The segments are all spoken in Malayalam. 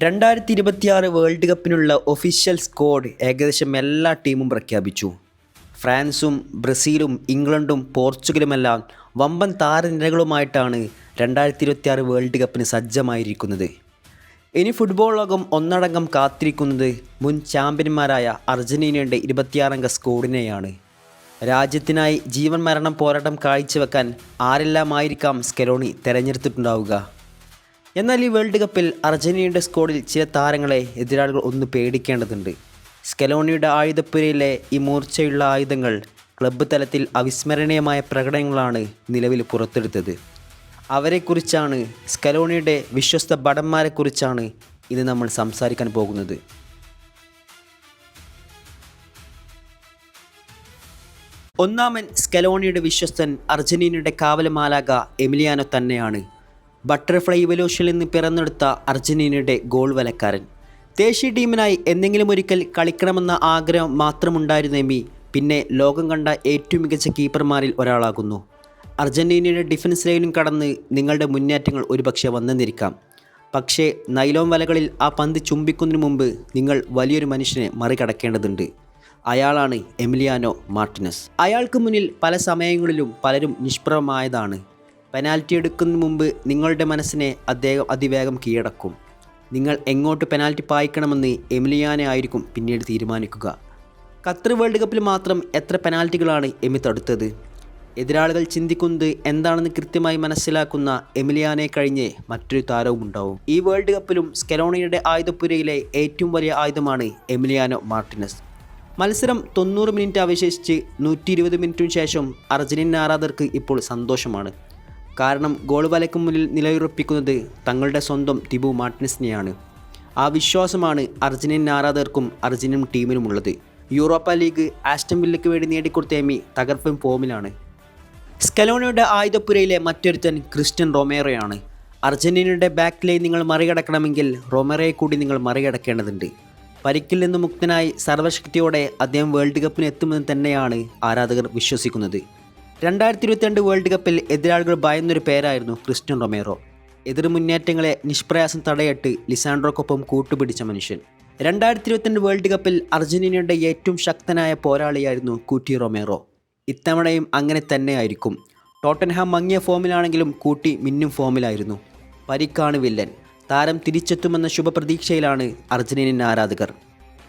2026 വേൾഡ് കപ്പിനുള്ള ഒഫീഷ്യൽ സ്ക്വാഡ് ഏകദേശം എല്ലാ ടീമും പ്രഖ്യാപിച്ചു. ഫ്രാൻസും ബ്രസീലും ഇംഗ്ലണ്ടും പോർച്ചുഗലുമെല്ലാം വമ്പൻ താരനിരകളുമായിട്ടാണ് 2026 വേൾഡ് കപ്പിന് സജ്ജമായിരിക്കുന്നത്. ഇനി ഫുട്ബോൾ ലോകം ഒന്നടങ്കം കാത്തിരിക്കുന്നത് മുൻ ചാമ്പ്യന്മാരായ അർജന്റീനയുടെ 26 സ്ക്വാഡിനെയാണ്. രാജ്യത്തിനായി ജീവൻ മരണം പോരാട്ടം കാഴ്ചവെക്കാൻ ആരെല്ലാമായിരിക്കാം സ്കലോണി തെരഞ്ഞെടുത്തിട്ടുണ്ടാവുക. എന്നാൽ ഈ വേൾഡ് കപ്പിൽ അർജന്റീനയുടെ സ്ക്വാഡിൽ ചില താരങ്ങളെ എതിരാളികൾ ഒന്ന് പേടിക്കേണ്ടതുണ്ട്. സ്കലോണിയുടെ ആയുധപ്പുരയിലെ ഈ മൂർച്ചയുള്ള ആയുധങ്ങൾ ക്ലബ്ബ് തലത്തിൽ അവിസ്മരണീയമായ പ്രകടനങ്ങളാണ് നിലവിൽ പുറത്തെടുത്തത്. അവരെക്കുറിച്ചാണ്, സ്കലോണിയുടെ വിശ്വസ്ത ഭടന്മാരെക്കുറിച്ചാണ് ഇന്ന് നമ്മൾ സംസാരിക്കാൻ പോകുന്നത്. ഒന്നാമൻ സ്കലോണിയുടെ വിശ്വസ്തൻ അർജന്റീനയുടെ കാവൽമാലാഖ എമിലിയാനോ തന്നെയാണ്. ബട്ടർഫ്ലൈ ഇവല്യൂഷനിൽ നിന്ന് പിറന്നെടുത്ത അർജന്റീനയുടെ ഗോൾ വലക്കാരൻ. ദേശീയ ടീമിനായി എന്തെങ്കിലും ഒരിക്കൽ കളിക്കണമെന്ന ആഗ്രഹം മാത്രമുണ്ടായിരുന്ന എമി പിന്നെ ലോകം കണ്ട ഏറ്റവും മികച്ച കീപ്പർമാരിൽ ഒരാളാകുന്നു. അർജന്റീനയുടെ ഡിഫൻസ് ലൈനും കടന്ന് നിങ്ങളുടെ മുന്നേറ്റങ്ങൾ ഒരുപക്ഷെ വന്നെന്നിരിക്കാം. പക്ഷേ നൈലോൺ വലകളിൽ ആ പന്ത് ചുംബിക്കുന്നതിന് മുമ്പ് നിങ്ങൾ വലിയൊരു മനുഷ്യനെ മറികടക്കേണ്ടതുണ്ട്. അയാളാണ് എമിലിയാനോ മാർട്ടിനസ്. അയാൾക്ക് മുന്നിൽ പല സമയങ്ങളിലും പലരും നിഷ്പ്രഭമായതാണ്. പെനാൽറ്റി എടുക്കുന്നതിന് മുമ്പ് നിങ്ങളുടെ മനസ്സിനെ അദ്ദേഹം അതിവേഗം കീഴടക്കും. നിങ്ങൾ എങ്ങോട്ട് പെനാൽറ്റി പായിക്കണമെന്ന് എമിലിയാനോ ആയിരിക്കും പിന്നീട് തീരുമാനിക്കുക. ഖത്തർ വേൾഡ് കപ്പിൽ മാത്രം എത്ര പെനാൽറ്റികളാണ് എമി തടുത്തത്? എതിരാളികൾ ചിന്തിക്കുന്നത് എന്താണെന്ന് കൃത്യമായി മനസ്സിലാക്കുന്ന എമിലിയാനോയെ കഴിഞ്ഞ് മറ്റൊരു താരവും ഉണ്ടാവും. ഈ വേൾഡ് കപ്പിലും സ്കലോണിയുടെ ആയുധപ്പുരയിലെ ഏറ്റവും വലിയ ആയുധമാണ് എമിലിയാനോ മാർട്ടിനസ്. മത്സരം 90 മിനിറ്റ് അവശേഷിച്ച് 120 മിനിറ്റിനു ശേഷം അർജന്റീന ആരാധകർക്ക് ഇപ്പോൾ സന്തോഷമാണ്. കാരണം ഗോൾ വലയ്ക്ക് മുന്നിൽ നിലയുറപ്പിക്കുന്നത് തങ്ങളുടെ സ്വന്തം തിബു മാർട്ടിനസിനെയാണ്. ആ വിശ്വാസമാണ് അർജന്റീന ആരാധകർക്കും അർജന്റീൻ ടീമിനുമുള്ളത്. യൂറോപ്പ ലീഗ് ആസ്റ്റൺ വില്ലയ്ക്ക് വേണ്ടി നേടിക്കൊടുത്ത എമി തകർപ്പൻ ഫോമിലാണ്. സ്കലോണിയുടെ ആയുധപ്പുരയിലെ മറ്റൊരുത്തൻ ക്രിസ്റ്റ്യൻ റൊമേറോയാണ്. അർജന്റീനയുടെ ബാക്ക് ലൈൻ നിങ്ങൾ മറികടക്കണമെങ്കിൽ റൊമേറോയെ കൂടി നിങ്ങൾ മറികടക്കേണ്ടതുണ്ട്. പരിക്കിൽ നിന്ന് മുക്തനായി സർവശക്തിയോടെ അദ്ദേഹം വേൾഡ് കപ്പിന് എത്തുമെന്ന് തന്നെയാണ് ആരാധകർ വിശ്വസിക്കുന്നത്. 2022 വേൾഡ് കപ്പിൽ എതിരാളികൾ ഭയന്നൊരു പേരായിരുന്നു ക്രിസ്റ്റ്യൻ റൊമേറോ. എതിർ മുന്നേറ്റങ്ങളെ നിഷ്പ്രയാസം തടയിട്ട് ലിസാൻഡ്രോക്കൊപ്പം കൂട്ടുപിടിച്ച മനുഷ്യൻ. 2022 വേൾഡ് കപ്പിൽ അർജന്റീനയുടെ ഏറ്റവും ശക്തനായ പോരാളിയായിരുന്നു കൂട്ടി റൊമേറോ. ഇത്തവണയും അങ്ങനെ തന്നെയായിരിക്കും. ടോട്ടൻഹാം മങ്ങിയ ഫോമിലാണെങ്കിലും കൂട്ടി മിന്നും ഫോമിലായിരുന്നു. പരിക്കാണ് വില്ലൻ. താരം തിരിച്ചെത്തുമെന്ന ശുഭപ്രതീക്ഷയിലാണ് അർജന്റീനൻ ആരാധകർ.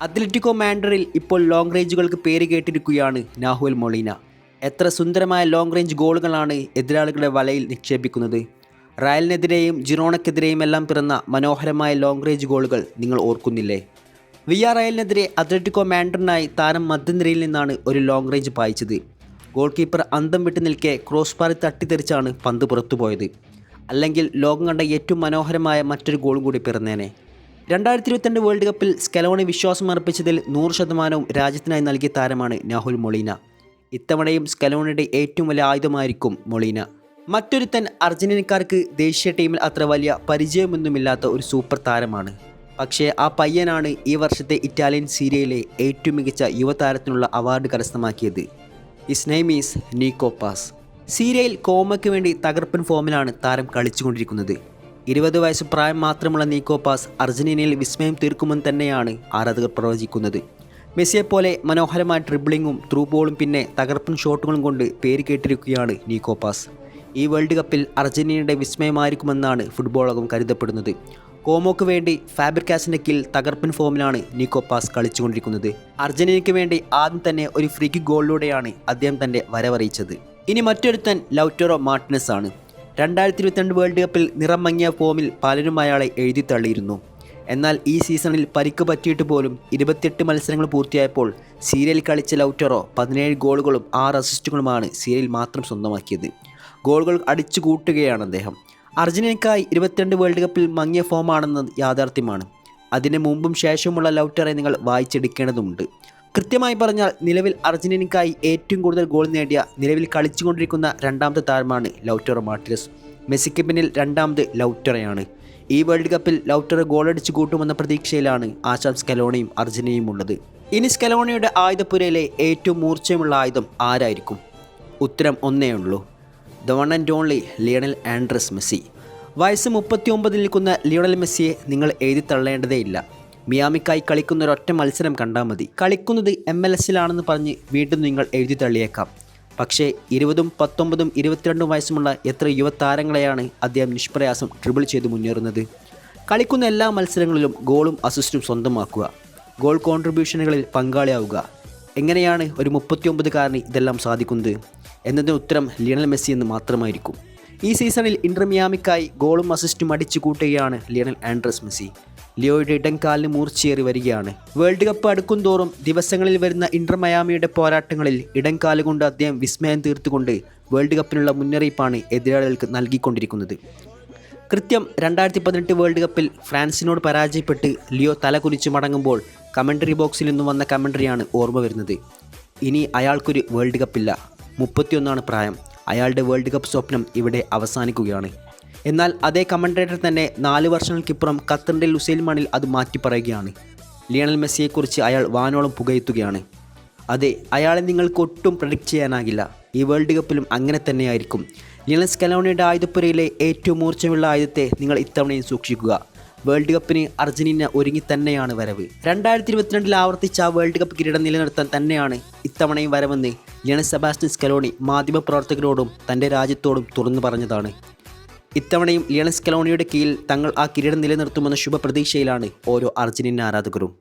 അത്ലറ്റിക്കോ മാഡ്രിഡിൽ ഇപ്പോൾ ലോങ് റേഞ്ചുകൾക്ക് പേര് കേട്ടിരിക്കുകയാണ് നാഹുൽ മൊളീന. എത്ര സുന്ദരമായ ലോങ് റേഞ്ച് ഗോളുകളാണ് എതിരാളികളുടെ വലയിൽ നിക്ഷേപിക്കുന്നത്. റയലിനെതിരെയും ജിറോണയ്ക്കെതിരെയും എല്ലാം പിറന്ന മനോഹരമായ ലോങ് റേഞ്ച് ഗോളുകൾ നിങ്ങൾ ഓർക്കുന്നില്ലേ? വിയ്യാറയലിനെതിരെ അത്ലറ്റിക്കോ മാഡ്രിഡിനായി താരം മധ്യനിരയിൽ നിന്നാണ് ഒരു ലോങ് റേഞ്ച് പായിച്ചത്. ഗോൾ കീപ്പർ അന്തം വിട്ട് നിൽക്കെ ക്രോസ് ബാറിൽ തട്ടിത്തെറിച്ചാണ് പന്ത് പുറത്തുപോയത്. അല്ലെങ്കിൽ ലോകം കണ്ട ഏറ്റവും മനോഹരമായ മറ്റൊരു ഗോളും കൂടി പിറന്നേനെ. 2022 വേൾഡ് കപ്പിൽ സ്കലോണി വിശ്വാസം അർപ്പിച്ചതിൽ 100% രാജ്യത്തിനായി നൽകിയ താരമാണ് നാഹുൽ മൊളീന. ഇത്തവണയും സ്കലോണിയുടെ ഏറ്റവും വലിയ ആയുധമായിരിക്കും മൊളീന. മറ്റൊരുത്തൻ അർജന്റീനക്കാർക്ക് ദേശീയ ടീമിൽ അത്ര വലിയ പരിചയമൊന്നുമില്ലാത്ത ഒരു സൂപ്പർ താരമാണ്. പക്ഷേ ആ പയ്യനാണ് ഈ വർഷത്തെ ഇറ്റാലിയൻ സീരിയയിലെ ഏറ്റവും മികച്ച യുവതാരത്തിനുള്ള അവാർഡ് കരസ്ഥമാക്കിയത്. His name is Nico Paz. സീരിയയിൽ കോമയ്ക്ക് വേണ്ടി തകർപ്പൻ ഫോമിലാണ് താരം കളിച്ചുകൊണ്ടിരിക്കുന്നത്. 20 വയസ്സ് പ്രായം മാത്രമുള്ള നീക്കോ പാസ് അർജന്റീനയിൽ വിസ്മയം തീർക്കുമെന്ന് തന്നെയാണ് ആരാധകർ പ്രവചിക്കുന്നത്. മെസ്സിയെപ്പോലെ മനോഹരമായ ഡ്രിബ്ലിങ്ങും ത്രൂ ബോളും പിന്നെ തകർപ്പൻ ഷോട്ടുകളും കൊണ്ട് പേര് കേട്ടിരിക്കുകയാണ് നീക്കോ പാസ്. ഈ വേൾഡ് കപ്പിൽ അർജന്റീനയുടെ വിസ്മയമായിരിക്കുമെന്നാണ് ഫുട്ബോൾ ലോകം കരുതപ്പെടുന്നത്. കോമോക്ക് വേണ്ടി ഫാബ്രിക്കാസിൻ്റെ കീഴിൽ തകർപ്പൻ ഫോമിലാണ് നീക്കോ പാസ് കളിച്ചുകൊണ്ടിരിക്കുന്നത്. അർജന്റീനയ്ക്ക് വേണ്ടി ആദ്യം തന്നെ ഒരു ഫ്രീ കിക്ക് ഗോളിലൂടെയാണ് അദ്ദേഹം തൻ്റെ വരവറിയിച്ചത്. ഇനി മറ്റൊരുത്തൻ ലൗറ്ററോ മാർട്ടിനസ് ആണ്. 2022 വേൾഡ് കപ്പിൽ നിറം മങ്ങിയ ഫോമിൽ പലരും അയാളെ എഴുതി തള്ളിയിരുന്നു. എന്നാൽ ഈ സീസണിൽ പരിക്ക് പറ്റിയിട്ട് പോലും 28 മത്സരങ്ങൾ പൂർത്തിയായപ്പോൾ സീരിയയിൽ കളിച്ച ലൗറ്ററോ 17 ഗോളുകളും 6 അസിസ്റ്റുകളുമാണ് സീരിയയിൽ മാത്രം സ്വന്തമാക്കിയത്. ഗോളുകൾ അടിച്ചു കൂട്ടുകയാണ് അദ്ദേഹം. അർജന്റീനയ്ക്കായി 22 വേൾഡ് കപ്പിൽ മങ്ങിയ ഫോമാണെന്നത് യാഥാർത്ഥ്യമാണ്. അതിന് മുമ്പും ശേഷമുള്ള ലൗറ്ററെ നിങ്ങൾ വായിച്ചെടുക്കേണ്ടതുണ്ട്. കൃത്യമായി പറഞ്ഞാൽ നിലവിൽ അർജന്റീനയ്ക്കായി ഏറ്റവും കൂടുതൽ ഗോൾ നേടിയ നിലവിൽ കളിച്ചുകൊണ്ടിരിക്കുന്ന രണ്ടാമത്തെ താരമാണ് ലൗറ്ററോ മാർട്ടിനസ്. മെസ്സിക്ക് പിന്നിൽ രണ്ടാമത് ലൗറ്ററയാണ്. ഈ വേൾഡ് കപ്പിൽ ലൗറ്ററോ ഗോളടിച്ചു കൂട്ടുമെന്ന പ്രതീക്ഷയിലാണ് ആശാൻ സ്കലോണിയും അർജന്റീനയും ഉള്ളത്. ഇനി സ്കലോണിയുടെ ആയുധപ്പുരയിലെ ഏറ്റവും മൂർച്ചയുമുള്ള ആയുധം ആരായിരിക്കും? ഉത്തരം ഒന്നേ ഉള്ളൂ, the one and only Lionel Andrés Messi. വയസ്സ് 39 നിൽക്കുന്ന ലിയോണൽ മെസ്സിയെ നിങ്ങൾ എഴുതി തള്ളേണ്ടതേയില്ല. മിയാമിക്കായി കളിക്കുന്ന ഒരൊറ്റ മത്സരം കണ്ടാൽ മതി. കളിക്കുന്നത് MLS-ലാണെന്ന് പറഞ്ഞ് വീണ്ടും നിങ്ങൾ എഴുതി തള്ളിയേക്കാം. പക്ഷേ 20, 19, 22 വയസ്സുമുള്ള എത്ര യുവതാരങ്ങളെയാണ് അദ്ദേഹം നിഷ്പ്രയാസം ഡ്രിബിൾ ചെയ്ത് മുന്നേറുന്നത്. കളിക്കുന്ന എല്ലാ മത്സരങ്ങളിലും ഗോളും അസിസ്റ്റും സ്വന്തമാക്കുക, ഗോൾ കോൺട്രിബ്യൂഷനുകളിൽ പങ്കാളിയാവുക. എങ്ങനെയാണ് ഒരു 39-കാരന് ഇതെല്ലാം സാധിക്കുന്നത് എന്നതിന് ഉത്തരം ലിയണൽ മെസ്സി എന്ന് മാത്രമായിരിക്കും. ഈ സീസണിൽ ഇന്റർ മിയാമിക്കായി ഗോളും അസിസ്റ്റും അടിച്ചു കൂട്ടുകയാണ് ലിയണൽ ആൻഡ്രസ് മെസ്സി. ലിയോയുടെ ഇടംകാലിന് മൂർച്ചയേറി വരികയാണ്. വേൾഡ് കപ്പ് അടുക്കും തോറും ദിവസങ്ങളിൽ വരുന്ന ഇന്റർ മയാമിയുടെ പോരാട്ടങ്ങളിൽ ഇടംകാലുകൊണ്ട് അദ്ദേഹം വിസ്മയം തീർത്തുകൊണ്ട് വേൾഡ് കപ്പിനുള്ള മുന്നറിയിപ്പാണ് എതിരാളികൾക്ക് നൽകിക്കൊണ്ടിരിക്കുന്നത്. കൃത്യം 2018 വേൾഡ് കപ്പിൽ ഫ്രാൻസിനോട് പരാജയപ്പെട്ട് ലിയോ തലകുലിച്ച് മടങ്ങുമ്പോൾ കമൻ്ററി ബോക്സിൽ നിന്നും വന്ന കമൻ്ററിയാണ് ഓർമ്മ വരുന്നത്. ഇനി അയാൾക്കൊരു വേൾഡ് കപ്പില്ല, 31 പ്രായം, അയാളുടെ വേൾഡ് കപ്പ് സ്വപ്നം ഇവിടെ അവസാനിക്കുകയാണ്. എന്നാൽ അതേ കമൻ്റേറ്റർ തന്നെ 4 വർഷങ്ങൾക്കിപ്പുറം ഖത്തറിൻ്റെ ലുസൈൽ മണ്ണിൽ അത് മാറ്റി പറയുകയാണ്. ലിയണൽ മെസ്സിയെക്കുറിച്ച് അയാൾ വാനോളം പുകഴ്ത്തുകയാണ്. അതെ, അയാളെ നിങ്ങൾക്ക് ഒട്ടും പ്രഡിക്റ്റ് ചെയ്യാനാകില്ല. ഈ വേൾഡ് കപ്പിലും അങ്ങനെ തന്നെയായിരിക്കും. ലിയണൽ സ്കലോണിയുടെ ആയുധപ്പുരയിലെ ഏറ്റവും മൂർച്ചയുള്ള ആയുധത്തെ നിങ്ങൾ ഇത്തവണയും സൂക്ഷിക്കുക. വേൾഡ് കപ്പിന് അർജന്റീന ഒരുങ്ങി തന്നെയാണ് വരവ്. 2022 ആവർത്തിച്ച ആ വേൾഡ് കപ്പ് കിരീടം നിലനിർത്താൻ തന്നെയാണ് ഇത്തവണയും വരവെന്ന് ലിയണൽ സെബാസ്റ്റ്യൻ സ്കലോണി മാധ്യമപ്രവർത്തകരോടും തൻ്റെ രാജ്യത്തോടും തുറന്നു പറഞ്ഞതാണ്. ഇത്തവണയും ലിയണൽ സ്കലോണിയുടെ കീഴിൽ തങ്ങൾ ആ കിരീടം നിലനിർത്തുമെന്ന ശുഭപ്രതീക്ഷയിലാണ് ഓരോ അർജന്റീന ആരാധകരും.